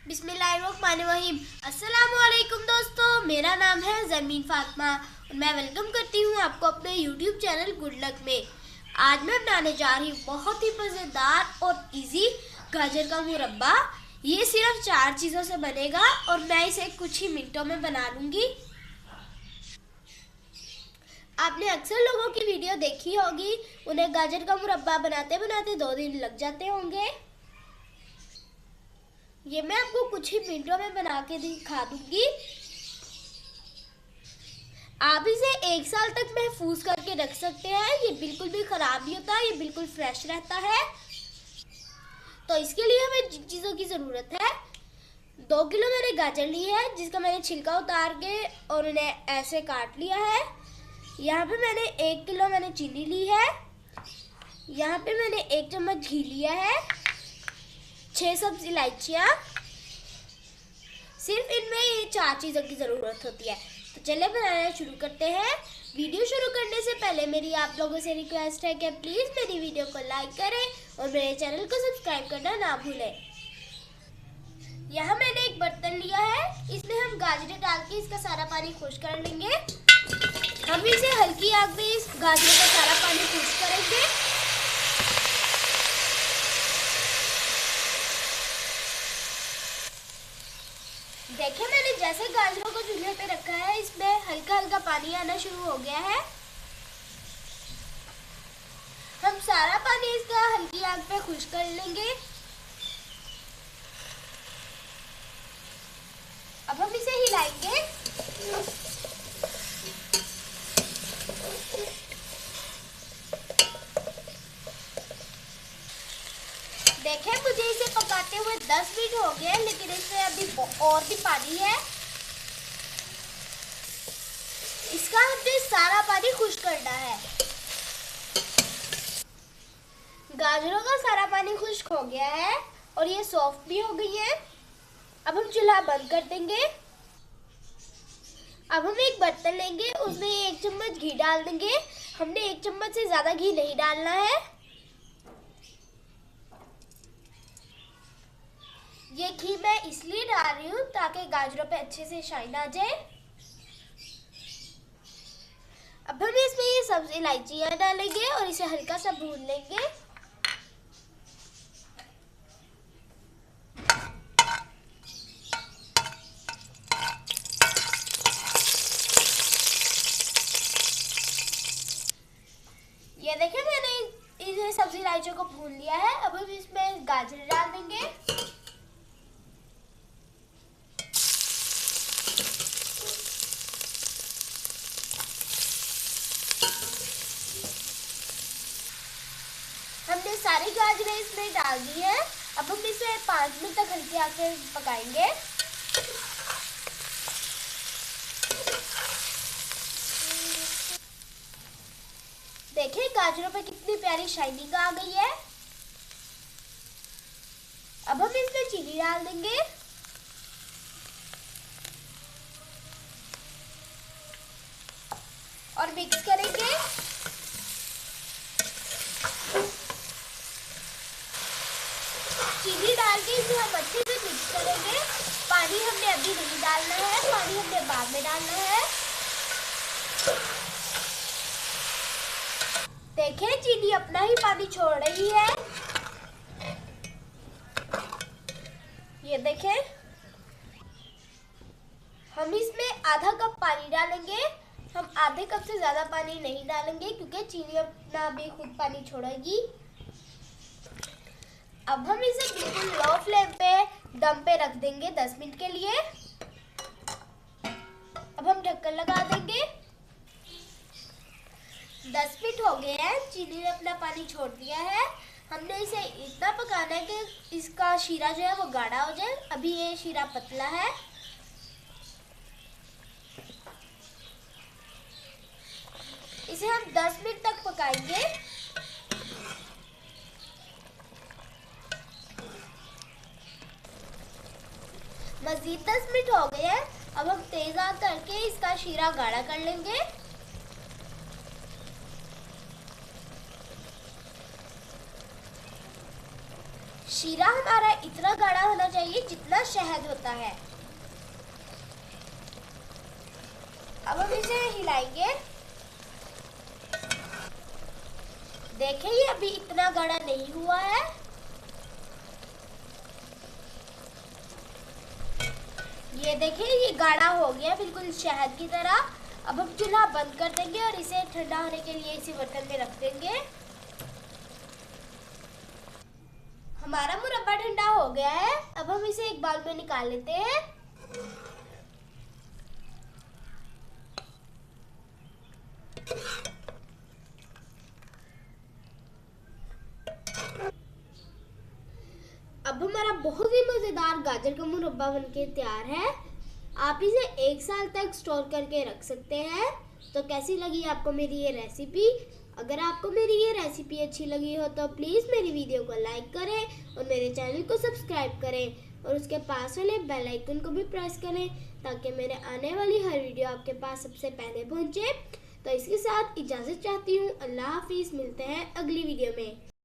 बिस्मिल्लाहिर्रहमानिर्रहीम। अस्सलामुअलैकुम दोस्तों, मेरा नाम है ज़रमीन फातिमा और मैं वेलकम करती हूँ आपको अपने यूट्यूब चैनल गुड लक में। आज मैं बनाने जा रही हूँ बहुत ही मज़ेदार और इजी गाजर का मुरब्बा। ये सिर्फ 4 चीज़ों से बनेगा और मैं इसे कुछ ही मिनटों में बना लूँगी। आपने अक्सर लोगों की वीडियो देखी होगी, उन्हें गाजर का मुरब्बा बनाते बनाते 2 दिन लग जाते होंगे। ये मैं आपको कुछ ही मिनटों में बना के दिखा दूंगी। आप इसे 1 साल तक महफूज करके रख सकते हैं। ये बिल्कुल भी खराब नहीं होता, ये बिल्कुल फ्रेश रहता है। तो इसके लिए हमें जिन चीज़ों की ज़रूरत है, 2 किलो मैंने गाजर ली है जिसका मैंने छिलका उतार के और उन्हें ऐसे काट लिया है। यहाँ पे मैंने 1 किलो मैंने चीनी ली है। यहाँ पे मैंने 1 चम्मच घी लिया है। 6 सब्ज़ इलायचियाँ। सिर्फ इनमें ये 4 चीज़ों की ज़रूरत होती है। तो चलिए बनाना शुरू करते हैं। वीडियो शुरू करने से पहले मेरी आप लोगों से रिक्वेस्ट है कि प्लीज़ मेरी वीडियो को लाइक करें और मेरे चैनल को सब्सक्राइब करना ना भूलें। यहाँ मैंने एक बर्तन लिया है, इसमें हम गाजरें डाल के इसका सारा पानी खुश कर लेंगे। हम इसे हल्की आग में इस गाजरों का सारा पानी खुश करेंगे। देखिए, मैंने जैसे गाजरों को चूल्हे पे रखा है, इसमें हल्का हल्का पानी आना शुरू हो गया है। हम सारा पानी इसका हल्की आग पे खुश कर लेंगे। अब हम इसे हिलाएंगे। देखें, मुझे इसे पकाते हुए 10 मिनट हो गए, लेकिन इसमें अभी और भी पानी है। इसका हमने सारा पानी खुश करना है। गाजरों का सारा पानी खुश्क हो गया है और ये सॉफ्ट भी हो गई है। अब हम चूल्हा बंद कर देंगे। अब हम एक बर्तन लेंगे, उसमें 1 चम्मच घी डाल देंगे। हमने 1 चम्मच से ज़्यादा घी नहीं डालना है। ये घी मैं इसलिए डाल रही हूँ ताकि गाजरों पे अच्छे से शाइन आ जाए। अब हम इसमें ये सब्ज़ इलायचियाँ डालेंगे और इसे हल्का सा भून लेंगे। ये देखिए, मैंने इसे सब्ज़ इलायचियों को भून लिया है। अब हम इसमें गाजर डाल देंगे। हमने सारी गाजरें इसमें डाल दी है। अब हम इसे 5 मिनट तक हल्की आंच पे पकाएंगे। देखिए, गाजरों पे कितनी प्यारी शाइनिंग आ गई है। अब हम इसमें चीनी डाल देंगे और मिक्स करेंगे। चीनी डाल के इसे हम अच्छे से मिक्स करेंगे। पानी हमने अभी नहीं डालना है, पानी हमने बाद में डालना है। देखिए, चीनी अपना ही पानी छोड़ रही है। ये देखें, हम इसमें आधा कप पानी डालेंगे। हम आधे कप से ज़्यादा पानी नहीं डालेंगे क्योंकि चीनी अपना भी खुद पानी छोड़ेगी। अब हम इसे बिल्कुल लो फ्लेम पे दम पे रख देंगे 10 मिनट के लिए। अब हम ढक्कन लगा देंगे। 10 मिनट हो गए हैं, चीनी ने अपना पानी छोड़ दिया है। हमने इसे इतना पकाना है कि इसका शीरा जो है वो गाढ़ा हो जाए। अभी ये शीरा पतला है। इसे हम 10 मिनट तक पकाएंगे। मज़ीद 10 मिनट हो गए हैं। अब हम तेज आंच करके इसका शीरा गाढ़ा कर लेंगे। शीरा हमारा इतना गाढ़ा होना चाहिए कि जितना शहद होता है। अब हम इसे हिलाएंगे। देखें ये अभी इतना गाढ़ा नहीं हुआ है। ये देखें ये गाढ़ा हो गया बिल्कुल शहद की तरह। अब हम चूल्हा बंद कर देंगे और इसे ठंडा होने के लिए इसी बर्तन में रख देंगे। हमारा मुरब्बा ठंडा हो गया है। अब हम इसे एक बाउल में निकाल लेते हैं। अब हमारा बहुत ही मजेदार गाजर का मुरब्बा बनके तैयार है। आप इसे 1 साल तक स्टोर करके रख सकते हैं। तो कैसी लगी आपको मेरी ये रेसिपी? अगर आपको मेरी ये रेसिपी अच्छी लगी हो तो प्लीज़ मेरी वीडियो को लाइक करें और मेरे चैनल को सब्सक्राइब करें और उसके पास वाले बेल आइकन को भी प्रेस करें ताकि मेरे आने वाली हर वीडियो आपके पास सबसे पहले पहुंचे। तो इसके साथ इजाज़त चाहती हूँ। अल्लाह हाफिज़। मिलते हैं अगली वीडियो में।